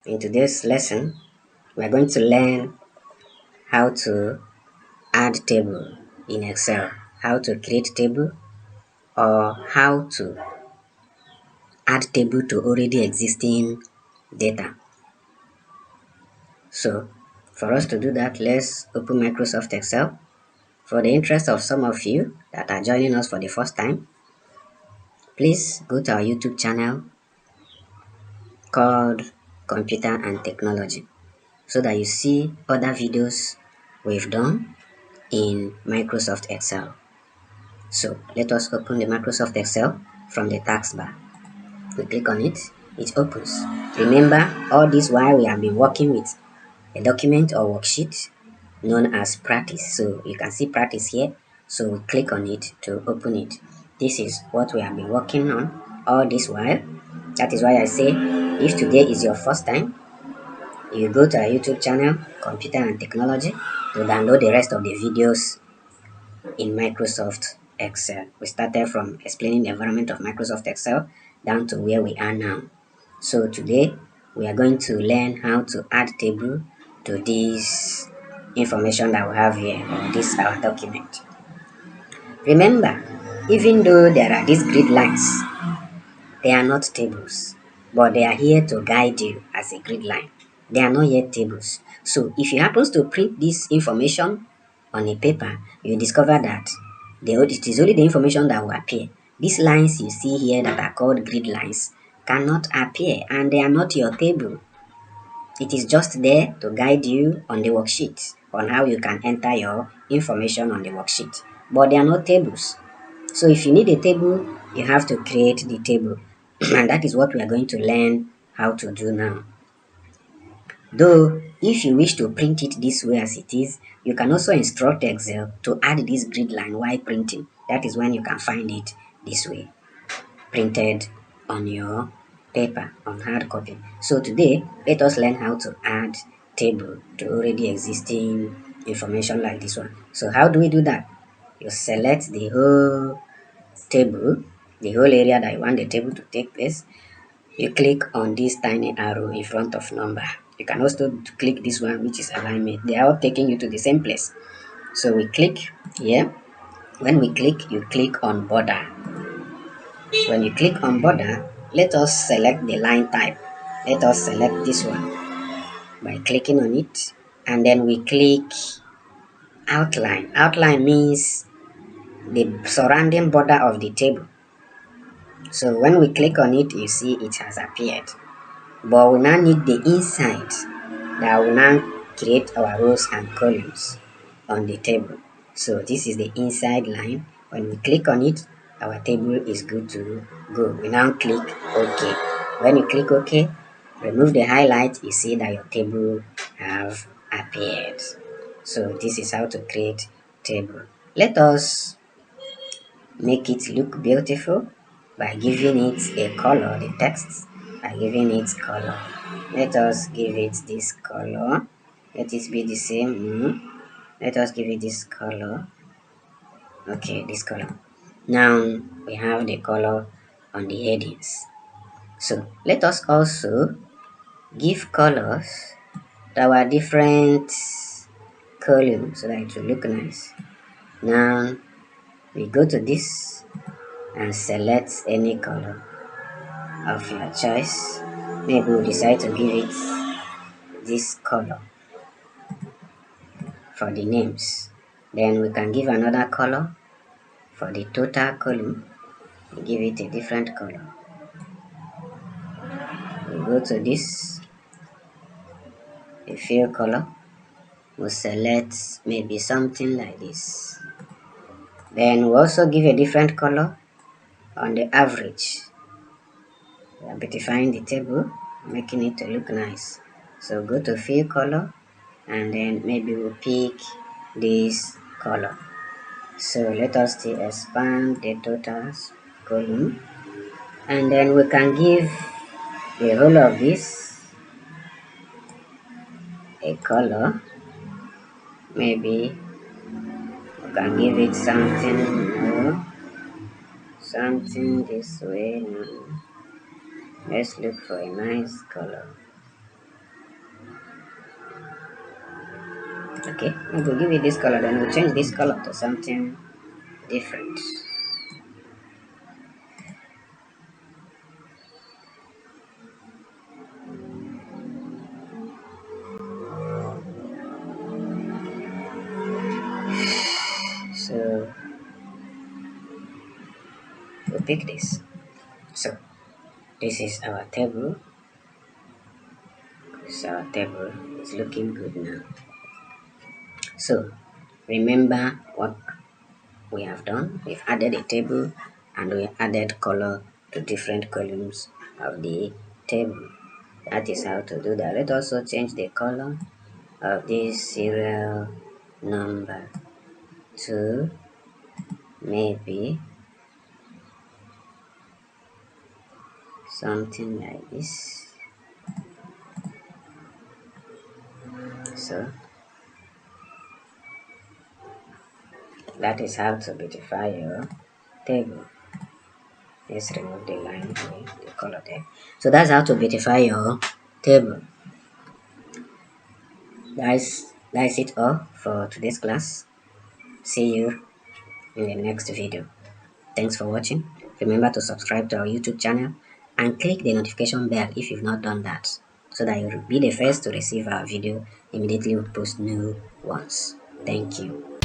In today's lesson, we're going to learn how to add table in Excel, how to create table, or how to add table to already existing data. So, for us to do that, let's open Microsoft Excel. For the interest of some of you that are joining us for the first time, please go to our YouTube channel called Computer and Technology so that you see other videos we've done in Microsoft Excel. So let us open the Microsoft Excel from the taskbar. We click on it, it opens. Remember, all this while we have been working with a document or worksheet known as practice. So you can see practice here. So we click on it to open it. This is what we have been working on all this while. That is why I say if today is your first time, you go to our YouTube channel, Computer and Technology, to download the rest of the videos in Microsoft Excel. We started from explaining the environment of Microsoft Excel down to where we are now. So today we are going to learn how to add table to this information that we have here or this our document. Remember, even though there are these grid lines, they are not tables, but they are here to guide you as a grid line. They are not yet tables. So if you happen to print this information on a paper, you discover that it is only the information that will appear. These lines you see here that are called grid lines cannot appear and they are not your table. It is just there to guide you on the worksheet on how you can enter your information on the worksheet. But they are not tables. So if you need a table, you have to create the table. And that is what we are going to learn how to do now. Though, if you wish to print it this way as it is, you can also instruct Excel to add this grid line while printing. That is when you can find it this way, printed on your paper, on hard copy. So today, let us learn how to add table to already existing information like this one. So how do we do that? You select the whole table, the whole area that you want the table to take place. You click on this tiny arrow in front of number. You can also click this one, which is alignment. They are all taking you to the same place. So we click here. When we click, you click on border. When you click on border, let us select the line type. Let us select this one by clicking on it. And then we click outline. Outline means the surrounding border of the table. So when we click on it, you see it has appeared. But we now need the inside that will now create our rows and columns on the table. So this is the inside line. When we click on it, our table is good to go. We now click OK. When you click OK, remove the highlight, you see that your table have appeared. So this is how to create table. Let us make it look beautiful by giving it a color, the text, by giving it color. Let us give it this color. Let it be the same. Let us give it this color. Okay, this color. Now we have the color on the headings. So let us also give colors to our different columns so that it will look nice. Now we go to this and select any color of your choice. Maybe we'll decide to give it this color for the names. Then we can give another color for the total column. We give it a different color. We go to this, a fill color. We'll select maybe something like this. Then we also give a different color on the average. We are beautifying the table, making it to look nice. So go to fill color and then maybe we'll pick this color. So let us still expand the totals column and then we can give the whole of this a color. Maybe we can give it something something this way. Let's look for a nice color. Okay, I'm going to give it this color, then we'll change this color to something different. So we'll pick this. So this is our table. This is our table. It's looking good now. So remember what we have done. We've added a table and we added color to different columns of the table. That is how to do that. Let's also change the color of this serial number to maybe something like this. So that is how to beautify your table. Let's remove the line, the color there. So that's how to beautify your table. That's it all for today's class. See you in the next video. Thanks for watching. Remember to subscribe to our YouTube channel and click the notification bell if you've not done that, so that you'll be the first to receive our video immediately we post new ones. Thank you.